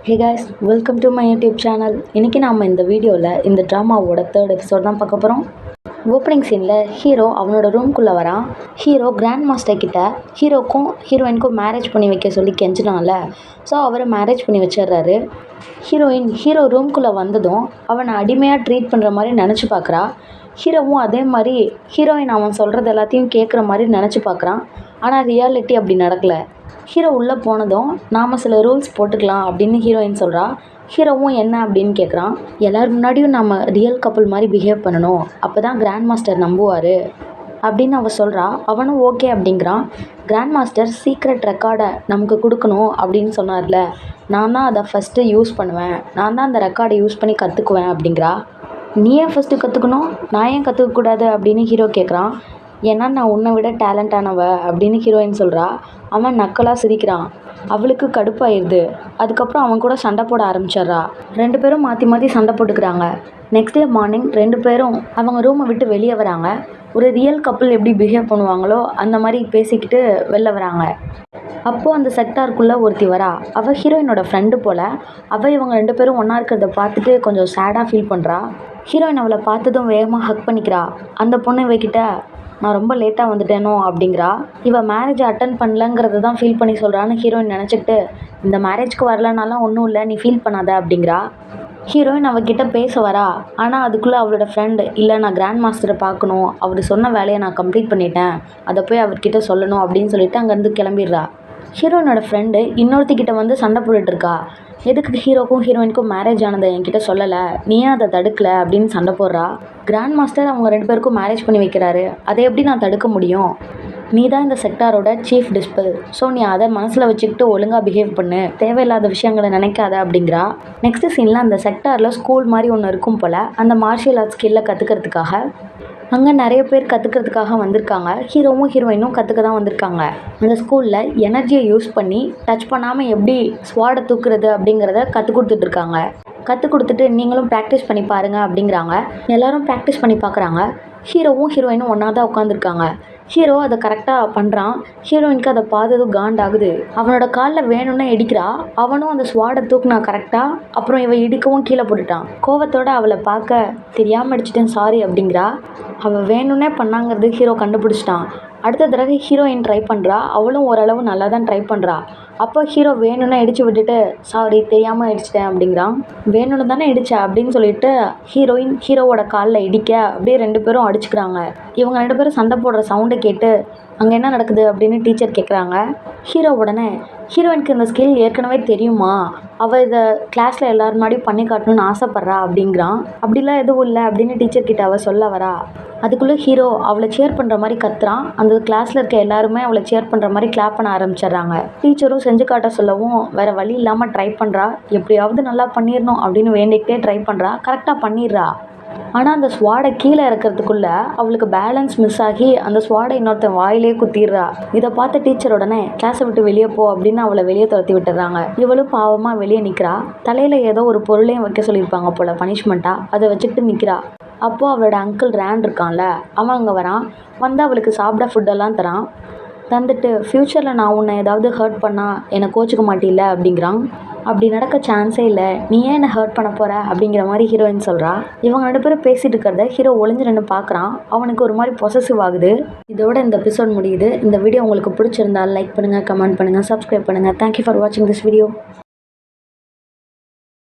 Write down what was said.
Hey guys, welcome to my YouTube channel. இன்றைக்கி நாம் இந்த வீடியோவில் இந்த ட்ராமாவோட 3rd எபிசோட் தான் பார்க்க போகிறோம். ஓப்பனிங் சீனில் ஹீரோ அவனோட ரூம்குள்ளே வரான். ஹீரோ கிராண்ட் மாஸ்டர் கிட்ட ஹீரோக்கும் ஹீரோயினுக்கும் மேரேஜ் பண்ணி வைக்க சொல்லி கெஞ்சினால, ஸோ அவரை மேரேஜ் பண்ணி வச்சிடுறாரு. ஹீரோயின் ஹீரோ ரூம்குள்ளே வந்ததும் அவனை அடிமையாக ட்ரீட் பண்ணுற மாதிரி நினச்சி பார்க்குறா. ஹீரோவும் அதே மாதிரி ஹீரோயின் அவன் சொல்கிறது எல்லாத்தையும் கேட்குற மாதிரி நினச்சி பார்க்குறான். ஆனால் ரியாலிட்டி அப்படி நடக்கலை. ஹீரோ உள்ளே போனதும் நாம் சில ரூல்ஸ் போட்டுக்கலாம் அப்படின்னு ஹீரோயின் சொல்கிறா. ஹீரோவும் என்ன அப்படின்னு கேட்குறான். எல்லோரும் முன்னாடியும் நம்ம ரியல் கப்புள் மாதிரி பிஹேவ் பண்ணணும், அப்போ தான் கிராண்ட் மாஸ்டர் நம்புவார் அப்படின்னு அவள் சொல்கிறா. அவனும் ஓகே அப்படிங்கிறான். கிராண்ட் மாஸ்டர் சீக்ரெட் ரெக்கார்டை நமக்கு கொடுக்கணும் அப்படின்னு சொன்னார்ல, நான் தான் அதை ஃபஸ்ட்டு யூஸ் பண்ணுவேன், நான் தான் அந்த ரெக்கார்டை யூஸ் பண்ணி கற்றுக்குவேன் அப்படிங்கிறா. நீ ஏன் ஃபஸ்ட்டு கற்றுக்கணும், நான் ஏன் கற்றுக்கக்கூடாது அப்படின்னு ஹீரோ கேட்குறான். ஏன்னா நான் உன்னை விட டேலண்டானவ அப்படின்னு ஹீரோயின் சொல்கிறா. அவன் நக்கலாக சிரிக்கிறான். அவளுக்கு கடுப்பாயிருது. அதுக்கப்புறம் அவன் கூட சண்டை போட ஆரம்பிச்சிட்றா. 2 பேரும் மாற்றி மாற்றி சண்டை போட்டுக்கிறாங்க. நெக்ஸ்ட் டே மார்னிங் 2 பேரும் அவங்க ரூமை விட்டு வெளியே வராங்க. ஒரு ரியல் கப்புள் எப்படி பிஹேவ் பண்ணுவாங்களோ அந்த மாதிரி பேசிக்கிட்டு வெளில வராங்க. அப்போது அந்த செக்டாருக்குள்ளே ஒருத்தி வரா. அவள் ஹீரோயினோட ஃப்ரெண்டு போல். அவள் இவங்க 2 பேரும் ஒன்றா இருக்கிறத பார்த்துட்டு கொஞ்சம் சேடாக ஃபீல் பண்ணுறா. ஹீரோயின் அவளை பார்த்ததும் வேகமாக ஹக் பண்ணிக்கிறா. அந்த பொண்ணு இவகிட்ட நான் ரொம்ப லேட்டாக வந்துட்டேனோ அப்படிங்கிறா. இவள் மேரேஜ் அட்டன் பண்ணலங்கிறது தான் ஃபீல் பண்ணி சொல்கிறான்னு ஹீரோயின் நினச்சிக்கிட்டு, இந்த மேரேஜ்க்கு வரலனாலாம் ஒன்றும் இல்லை, நீ ஃபீல் பண்ணாத அப்படிங்கிறா. ஹீரோயின் அவகிட்ட பேச வரா. ஆனால் அதுக்குள்ளே அவளோட ஃப்ரெண்டு, இல்லை நான் கிராண்ட் மாஸ்டரை பார்க்கணும், அவர் சொன்ன வேலையை நான் கம்ப்ளீட் பண்ணிட்டேன், அதை போய் அவர்கிட்ட சொல்லணும் அப்படின்னு சொல்லிட்டு அங்கேருந்து கிளம்பிடுறா. ஹீரோயினோட ஃப்ரெண்டு இன்னொருத்திக்கிட்ட வந்து சண்டை போட்டுட்ருக்கா. எதுக்கு ஹீரோக்கும் ஹீரோயினுக்கும் மேரேஜ் ஆனதை என்கிட்ட சொல்லலை, நீ ஏன் அதை தடுக்கலை அப்படின்னு சண்டை போடுறா. கிராண்ட் மாஸ்டர் அவங்க 2 பேருக்கும் மேரேஜ் பண்ணி வைக்கிறாரு, அதை எப்படி நான் தடுக்க முடியும், நீ தான் இந்த செக்டாரோட சீஃப் டிஸ்பிள், ஸோ நீ அதை மனசில் வச்சுக்கிட்டு ஒழுங்காக பிஹேவ் பண்ணு, தேவையில்லாத விஷயங்களை நினைக்காத அப்படிங்கிறா. நெக்ஸ்ட் சீனில் அந்த செக்டாரில் ஸ்கூல் மாதிரி ஒன்று இருக்கும் போல். அந்த மார்ஷியல் ஆர்ட்ஸ் ஸ்கில்லை கற்றுக்கிறதுக்காக அங்கே நிறைய பேர் கற்றுக்கிறதுக்காக வந்திருக்காங்க. ஹீரோவும் ஹீரோயினும் கற்றுக்க தான் வந்திருக்காங்க. அந்த ஸ்கூலில் எனர்ஜியை யூஸ் பண்ணி டச் பண்ணாமல் எப்படி ஸ்வாடை தூக்குறது அப்படிங்கிறத கற்றுக் கொடுத்துட்ருக்காங்க. கற்றுக் கொடுத்துட்டு நீங்களும் ப்ராக்டிஸ் பண்ணி பாருங்கள் அப்படிங்கிறாங்க. எல்லோரும் ப்ராக்டிஸ் பண்ணி பார்க்குறாங்க. ஹீரோவும் ஹீரோயினும் ஒன்றா தான் உட்காந்துருக்காங்க. ஹீரோ அதை கரெக்டாக பண்ணுறான். ஹீரோயினுக்கு அதை பார்த்ததும் காண்டாகுது. அவனோட காலில் வேணும்னு இடிக்கிறா. அவனும் அந்த ஸ்வாடை தூக்குனா கரெக்டாக. அப்புறம் இவன் இடிக்கவும் கீழே போட்டுட்டான். கோவத்தோடு அவளை பார்க்க, தெரியாமல் அடிச்சிட்டேன் சாரி அப்படிங்கிறா. அவள் வேணும்னே பண்ணாங்கிறது ஹீரோ கண்டுபிடிச்சிட்டான். அடுத்த தடவை ஹீரோயின் ட்ரை பண்ணுறா. அவளும் ஓரளவு நல்லா தான் ட்ரை பண்ணுறா. அப்போ ஹீரோ வேணும்னே இடிச்சு விட்டுட்டு, சாரி தெரியாமல் இடிச்சிட்டேன் அப்படிங்கிறான். வேணும்னு தானே இடிச்சா அப்படின்னு சொல்லிட்டு ஹீரோயின் ஹீரோவோட காலில் இடிக்க அப்படியே 2 பேரும் அடிச்சுக்கிறாங்க. இவங்க 2 பேரும் சண்டை போடுற சவுண்டை கேட்டு அங்கே என்ன நடக்குது அப்படின்னு டீச்சர் கேட்குறாங்க. ஹீரோ உடனே, ஹீரோயினுக்கு இந்த ஸ்கில் ஏற்கனவே தெரியுமா, அவள் இதை கிளாஸில் எல்லோரும் முன்னாடியும் பண்ணி காட்டணும்னு ஆசைப்பட்றா அப்படிங்கிறான். அப்படிலாம் எதுவும் இல்லை அப்படின்னு டீச்சர் கிட்ட அவள் சொல்ல வரா. அதுக்குள்ளே ஹீரோ அவளை சேர் பண்ணுற மாதிரி கத்துறான். அந்த கிளாஸில் இருக்க எல்லாருமே அவளை சேர் பண்ணுற மாதிரி கிளாப் பண்ண ஆரம்பிச்சிடுறாங்க. டீச்சரும் செஞ்சு காட்ட சொல்லவும் வேறு வழி இல்லாமல் ட்ரை பண்ணுறா. எப்படியாவது நல்லா பண்ணிடணும் அப்படின்னு வேண்டிக்கிட்டே ட்ரை பண்ணுறா. கரெக்டாக பண்ணிடுறா. ஆனால் அந்த ஸ்வாடை கீழே இறக்கிறதுக்குள்ளே அவளுக்கு பேலன்ஸ் மிஸ் ஆகி அந்த ஸ்வாடை இன்னொருத்தன் வாயிலே குத்திடுறா. இதை பார்த்த டீச்சர் உடனே கிளாஸை விட்டு வெளியே போ அப்படின்னு அவளை வெளியே துரத்தி விட்டுறாங்க. இவளும் பாவமாக வெளியே நிற்கிறா. தலையில் ஏதோ ஒரு பொருளையும் வைக்க சொல்லியிருப்பாங்க போல் பனிஷ்மெண்ட்டாக. அதை வச்சுக்கிட்டு நிற்கிறா. அப்போது அவளோட அங்கிள் ரேண்ட் இருக்கான்ல, அவன் அங்கே வரான். வந்து அவளுக்கு சாப்பிட ஃபுட்டெல்லாம் தரான். தந்துட்டு ஃப்யூச்சரில் நான் உன்னை ஏதாவது ஹர்ட் பண்ணால் என்னை கோச்சிக்க மாட்டில்ல அப்படிங்கிறான். அப்படி நடக்க சான்ஸே இல்லை, நீ ஏன் என்னை ஹர்ட் பண்ண போகிற அப்படிங்கிற மாதிரி ஹீரோயின் சொல்கிறா. இவங்க 2 பேரும் பேசிகிட்டு இருக்கிறத ஹீரோ ஒளிஞ்சு நின்று பார்க்குறான். அவனுக்கு ஒரு மாதிரி பொசசிவ் ஆகுது. இதோட இந்த எபிசோட் முடியுது. இந்த வீடியோ உங்களுக்கு பிடிச்சிருந்தால் லைக் பண்ணுங்கள், கமெண்ட் பண்ணுங்கள், சப்ஸ்கிரைப் பண்ணுங்கள். தேங்க்யூ ஃபார் வாட்சிங் திஸ் வீடியோ.